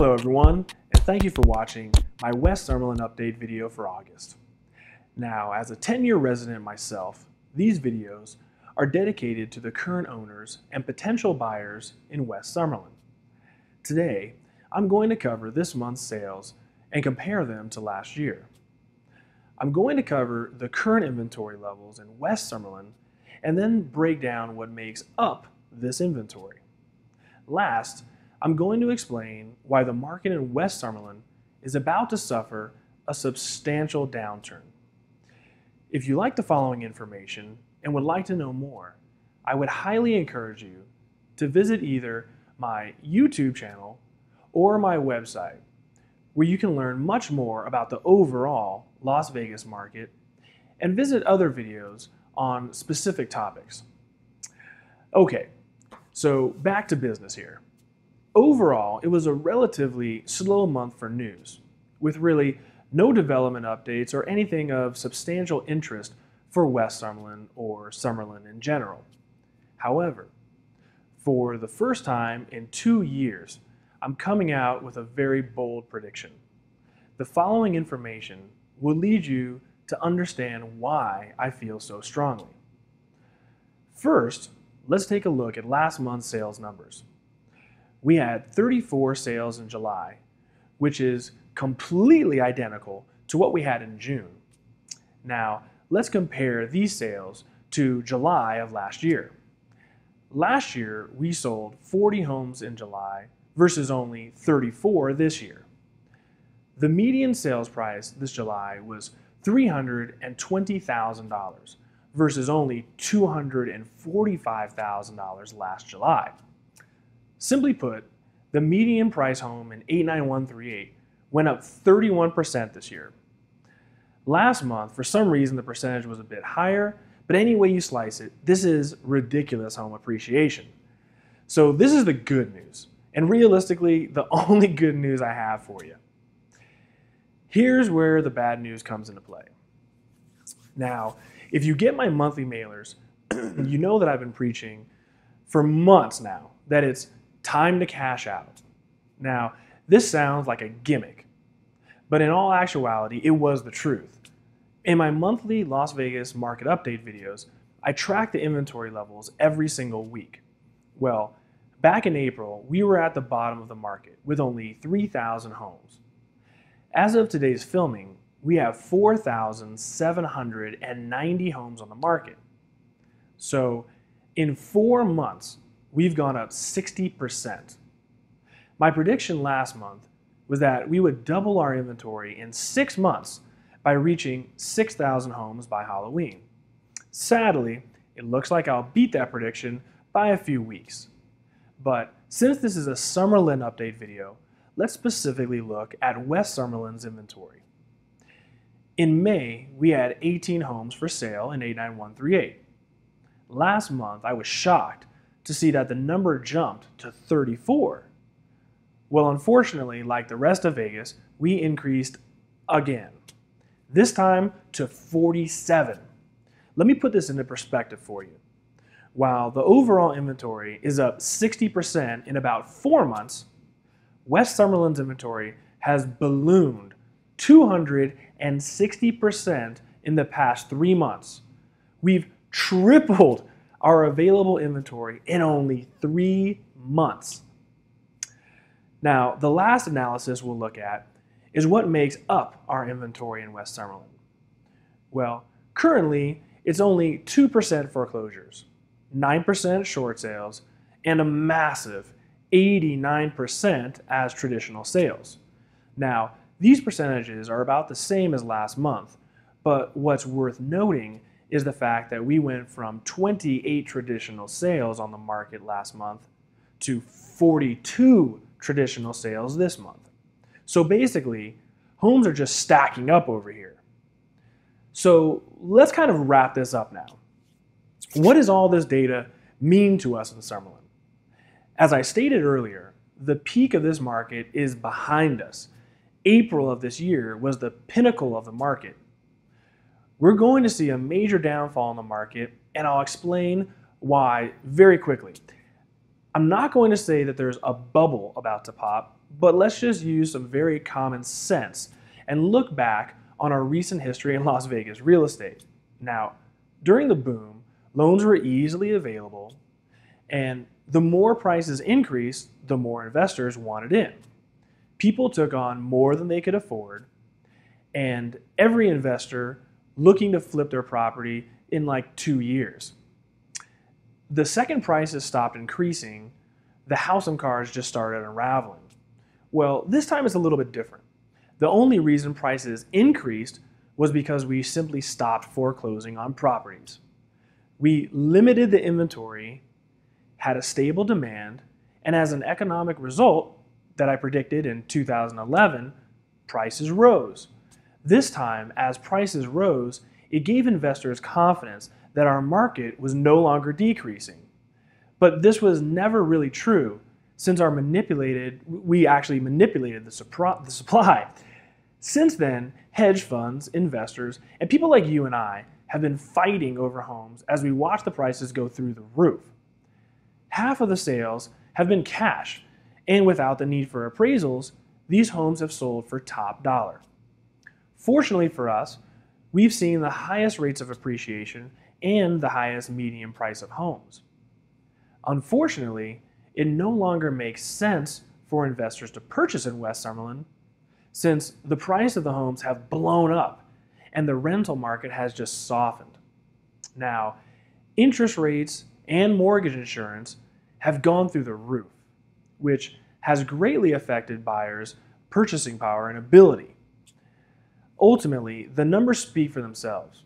Hello everyone, and thank you for watching my West Summerlin update video for August. Now, as a 10-year resident myself, these videos are dedicated to the current owners and potential buyers in West Summerlin. Today, I'm going to cover this month's sales and compare them to last year. I'm going to cover the current inventory levels in West Summerlin and then break down what makes up this inventory. Last, I'm going to explain why the market in West Summerlin is about to suffer a substantial downturn. If you like the following information and would like to know more, I would highly encourage you to visit either my YouTube channel or my website, where you can learn much more about the overall Las Vegas market and visit other videos on specific topics. Okay, so back to business here. Overall, it was a relatively slow month for news, with really no development updates or anything of substantial interest for West Summerlin or Summerlin in general. However, for the first time in 2 years, I'm coming out with a very bold prediction. The following information will lead you to understand why I feel so strongly. First, let's take a look at last month's sales numbers. We had 34 sales in July, which is completely identical to what we had in June. Now, let's compare these sales to July of last year. Last year, we sold 40 homes in July versus only 34 this year. The median sales price this July was $320,000 versus only $245,000 last July. Simply put, the median price home in 89138 went up 31% this year. Last month, for some reason, the percentage was a bit higher, but any way you slice it, this is ridiculous home appreciation. So this is the good news, and realistically, the only good news I have for you. Here's where the bad news comes into play. Now, if you get my monthly mailers, you know that I've been preaching for months now that it's time to cash out. Now, this sounds like a gimmick, but in all actuality, it was the truth. In my monthly Las Vegas market update videos, I track the inventory levels every single week. Well, back in April, we were at the bottom of the market with only 3,000 homes. As of today's filming, we have 4,790 homes on the market. So, in 4 months, we've gone up 60%. My prediction last month was that we would double our inventory in 6 months by reaching 6,000 homes by Halloween. Sadly, it looks like I'll beat that prediction by a few weeks. But since this is a Summerlin update video, let's specifically look at West Summerlin's inventory. In May, we had 18 homes for sale in 89138. Last month, I was shocked to see that the number jumped to 34. Well, unfortunately, like the rest of Vegas, we increased again. This time to 47. Let me put this into perspective for you. While the overall inventory is up 60% in about 4 months, West Summerlin's inventory has ballooned 260% in the past 3 months. We've tripled our available inventory in only 3 months. Now, the last analysis we'll look at is what makes up our inventory in West Summerlin. Well, currently, it's only 2% foreclosures, 9% short sales, and a massive 89% as traditional sales. Now, these percentages are about the same as last month, but what's worth noting is the fact that we went from 28 traditional sales on the market last month to 42 traditional sales this month. So basically, homes are just stacking up over here. So let's kind of wrap this up now. What does all this data mean to us in Summerlin? As I stated earlier, the peak of this market is behind us. April of this year was the pinnacle of the market. We're going to see a major downfall in the market, and I'll explain why very quickly. I'm not going to say that there's a bubble about to pop, but let's just use some very common sense and look back on our recent history in Las Vegas real estate. Now, during the boom, loans were easily available, and the more prices increased, the more investors wanted in. People took on more than they could afford, and every investor looking to flip their property in like 2 years. The second prices stopped increasing, the housing cars just started unraveling. Well, this time it's a little bit different. The only reason prices increased was because we simply stopped foreclosing on properties. We limited the inventory, had a stable demand, and as an economic result that I predicted in 2011, prices rose. This time, as prices rose, it gave investors confidence that our market was no longer decreasing. But this was never really true since we actually manipulated the supply. Since then, hedge funds, investors, and people like you and I have been fighting over homes as we watch the prices go through the roof. Half of the sales have been cash, and without the need for appraisals, these homes have sold for top dollar. Fortunately for us, we've seen the highest rates of appreciation and the highest median price of homes. Unfortunately, it no longer makes sense for investors to purchase in West Summerlin since the price of the homes have blown up and the rental market has just softened. Now, interest rates and mortgage insurance have gone through the roof, which has greatly affected buyers' purchasing power and ability. Ultimately, the numbers speak for themselves.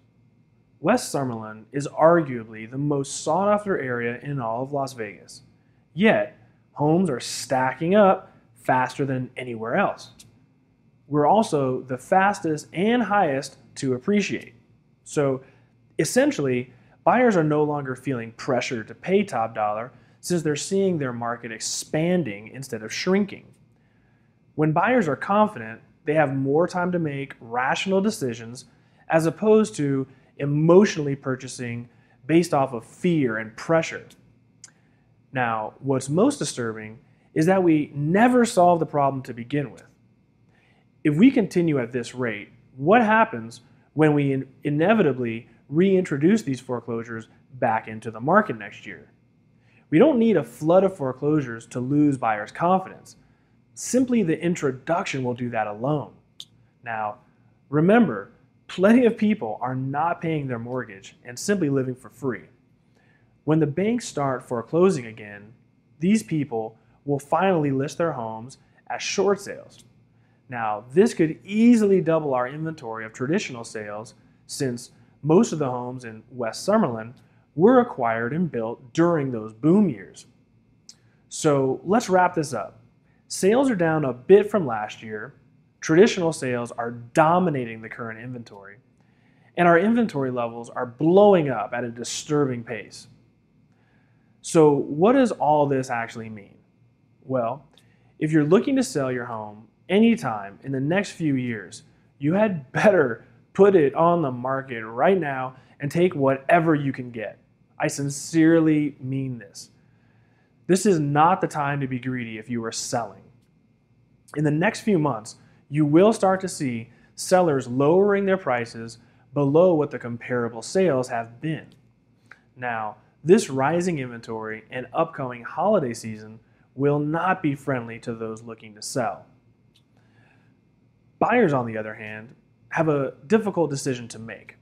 West Summerlin is arguably the most sought-after area in all of Las Vegas. Yet, homes are stacking up faster than anywhere else. We're also the fastest and highest to appreciate. So, essentially, buyers are no longer feeling pressure to pay top dollar since they're seeing their market expanding instead of shrinking. When buyers are confident, they have more time to make rational decisions as opposed to emotionally purchasing based off of fear and pressure. Now, what's most disturbing is that we never solved the problem to begin with. If we continue at this rate, what happens when we inevitably reintroduce these foreclosures back into the market next year? We don't need a flood of foreclosures to lose buyers' confidence. Simply the introduction will do that alone. Now, remember, plenty of people are not paying their mortgage and simply living for free. When the banks start foreclosing again, these people will finally list their homes as short sales. Now, this could easily double our inventory of traditional sales since most of the homes in West Summerlin were acquired and built during those boom years. So let's wrap this up. Sales are down a bit from last year. Traditional sales are dominating the current inventory, and our inventory levels are blowing up at a disturbing pace. So what does all this actually mean? Well, if you're looking to sell your home anytime in the next few years, you had better put it on the market right now and take whatever you can get. I sincerely mean this. This is not the time to be greedy if you are selling. In the next few months, you will start to see sellers lowering their prices below what the comparable sales have been. Now, this rising inventory and upcoming holiday season will not be friendly to those looking to sell. Buyers, on the other hand, have a difficult decision to make.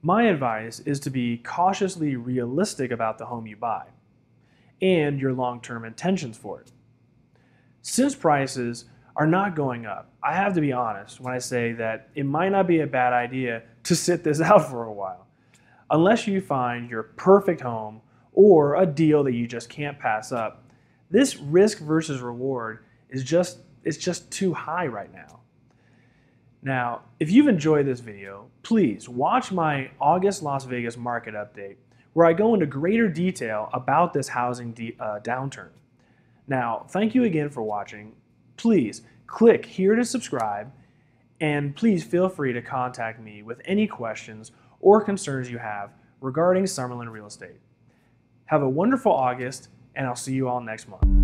My advice is to be cautiously realistic about the home you buy and your long-term intentions for it. Since prices are not going up, I have to be honest when I say that it might not be a bad idea to sit this out for a while. Unless you find your perfect home or a deal that you just can't pass up, this risk versus reward is just too high right now. Now, if you've enjoyed this video, please watch my August Las Vegas market update where I go into greater detail about this housing downturn. Now, thank you again for watching. Please click here to subscribe, and please feel free to contact me with any questions or concerns you have regarding Summerlin real estate. Have a wonderful August, and I'll see you all next month.